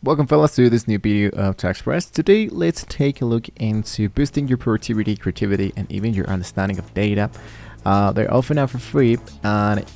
Welcome fellas to this new video of Tech Express. Today let's take a look into boosting your productivity, creativity, and even your understanding of data. They're often out for free, and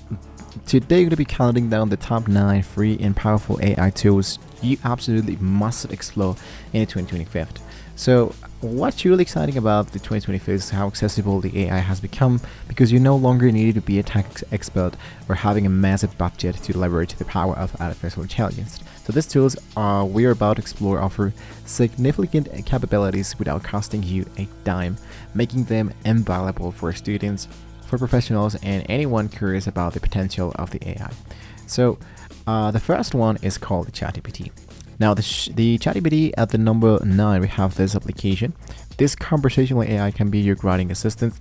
today we're going to be counting down the top 9 free and powerful AI tools you absolutely must explore in the 2025. So what's really exciting about the 2025 is how accessible the AI has become, because you no longer need to be a tech expert or having a massive budget to leverage the power of artificial intelligence. So these tools we're about to explore offer significant capabilities without costing you a dime, making them invaluable for students, for professionals, and anyone curious about the potential of the AI. So the first one is called the ChatGPT. Now the ChatGPT at the number 9, we have this application. This conversational AI can be your writing assistant.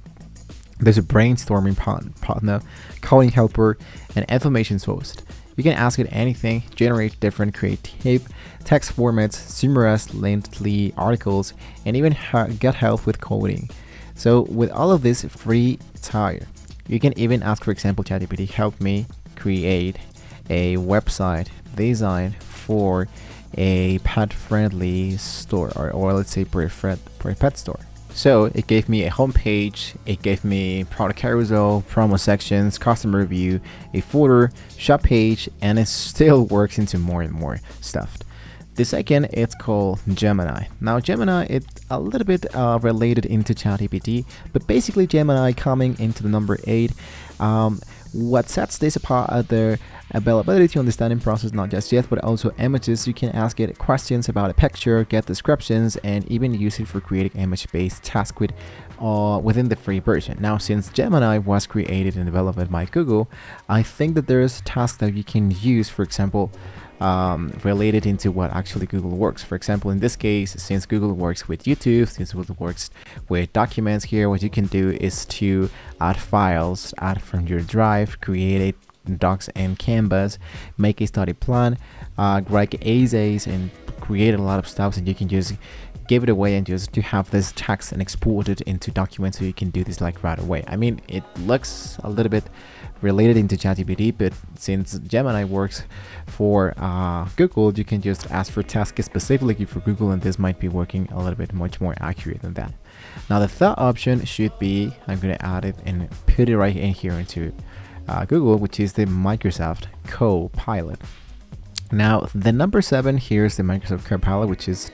There's a brainstorming partner, coding helper, and information source. You can ask it anything, generate different creative text formats, summarize lengthy articles, and even get help with coding. So with all of this free tier, you can even ask, for example, ChatGPT, help me create a website design for a pet-friendly store, or let's say for a pet store. So it gave me a homepage, it gave me product carousel, promo sections, customer review, a footer, shop page, and it still works into more and more stuff. The second, it's called Gemini. Now Gemini, it's a little bit related into ChatGPT, but basically Gemini coming into the number 8. What sets this apart are their availability to understanding process, not just yet, but also images. You can ask it questions about a picture, get descriptions, and even use it for creating image-based tasks within the free version. Now, since Gemini was created and developed by Google, I think that there's tasks that you can use, for example, related into what actually Google works. For example, in this case, since Google works with YouTube, since Google works with documents here, what you can do is to add files, add from your drive, create docs and canvas, make a study plan, write essays, and create a lot of stuff, and you can just give it away and just to have this text and export it into documents, so you can do this like right away. I mean, it looks a little bit related into ChatGPT, but since Gemini works for Google, you can just ask for tasks specifically for Google, and this might be working a little bit much more accurate than that. Now the third option should be, I'm going to add it and put it right in here into Google, which is the Microsoft Copilot. Now the number 7 here is the Microsoft Copilot, which is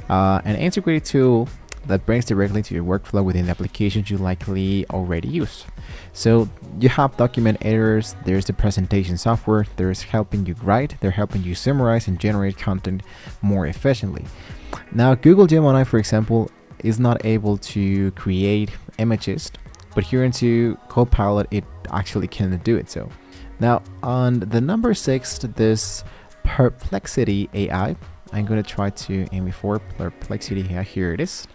an integrated tool that brings directly to your workflow within the applications you likely already use. So you have document editors, there's the presentation software, there's helping you write, they're helping you summarize and generate content more efficiently. Now Google Gemini, for example, is not able to create images, but here into Copilot it actually can do it. So now on the number 6, this Perplexity AI. I'm going to try to aim for Perplexity here. Here it is.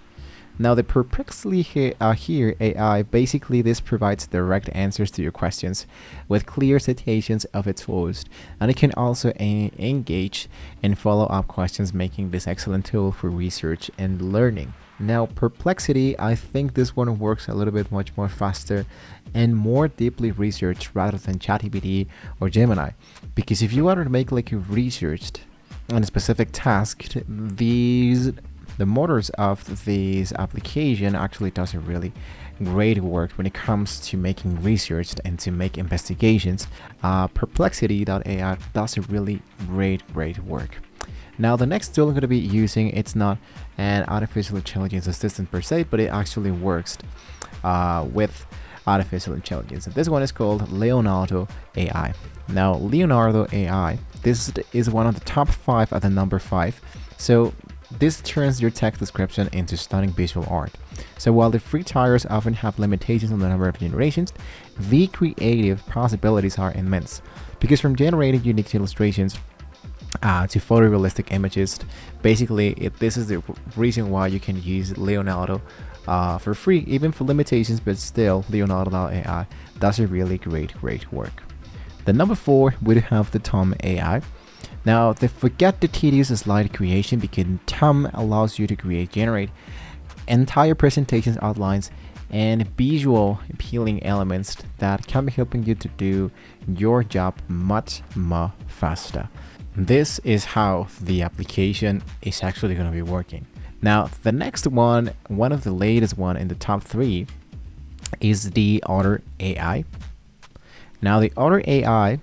Now the Perplexity here AI, basically this provides direct answers to your questions with clear citations of its host, and it can also engage in follow-up questions, making this excellent tool for research and learning. Now Perplexity, I think this one works a little bit much more faster and more deeply researched rather than ChatGPT or Gemini, because if you want to make like a researched on a specific task, the motors of this application actually does a really great work when it comes to making research and to make investigations. Perplexity.ai does a really great work. Now the next tool I'm going to be using, it's not an artificial intelligence assistant per se, but it actually works with artificial intelligence. And this one is called Leonardo AI. Now Leonardo AI, this is one of the top 5 at the number 5. So this turns your text description into stunning visual art. So while the free tiers often have limitations on the number of generations, the creative possibilities are immense, because from generating unique illustrations to photorealistic images, basically this is the reason why you can use Leonardo for free, even for limitations, but still Leonardo AI does a really great work. The number 4 would have the Tom AI. Now forget the tedious slide creation, because Tom allows you to generate entire presentations, outlines, and visual appealing elements that can be helping you to do your job much more faster. this is how the application is actually going to be working. Now, the next one of the latest one in the top 3 is the Otter AI. Now, the Otter AI,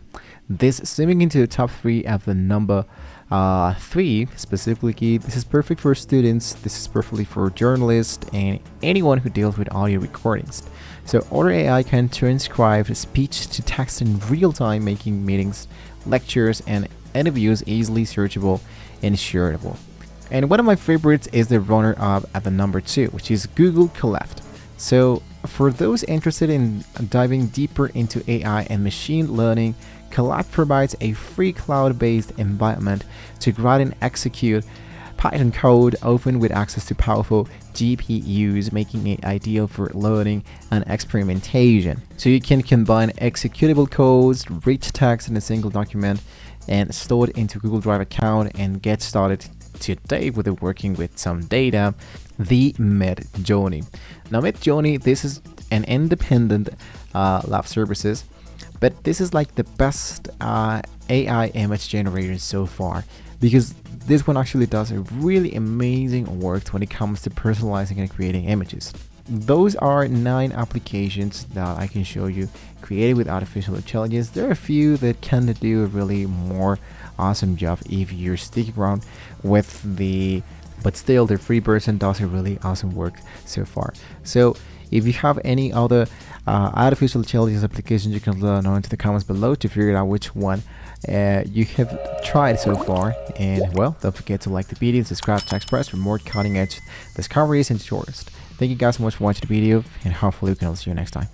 this zooming into the top 3 of the number 3 specifically, this is perfect for students, this is perfectly for journalists and anyone who deals with audio recordings. So Otter AI can transcribe speech to text in real time, making meetings, lectures, and interviews easily searchable and shareable. And one of my favorites is the runner-up at the number 2, which is Google Colab. So for those interested in diving deeper into AI and machine learning, Colab provides a free cloud-based environment to write and execute Python code, often with access to powerful GPUs, making it ideal for learning and experimentation. So you can combine executable codes, rich text in a single document, and store it into Google Drive account and get started today with working with some data. The Midjourney. Now, Midjourney, this is an independent lab services, but this is like the best AI image generator so far, because this one actually does a really amazing work when it comes to personalizing and creating images. Those are 9 applications that I can show you created with artificial intelligence. There are a few that can do a really more awesome job if you're sticking around with the, but still the free version does a really awesome work so far. So if you have any other artificial intelligence applications, you can let us know into the comments below to figure out which one you have tried so far. And well, don't forget to like the video and subscribe to Express for more cutting edge discoveries and tutorials. Thank you guys so much for watching the video, and hopefully we can all see you next time.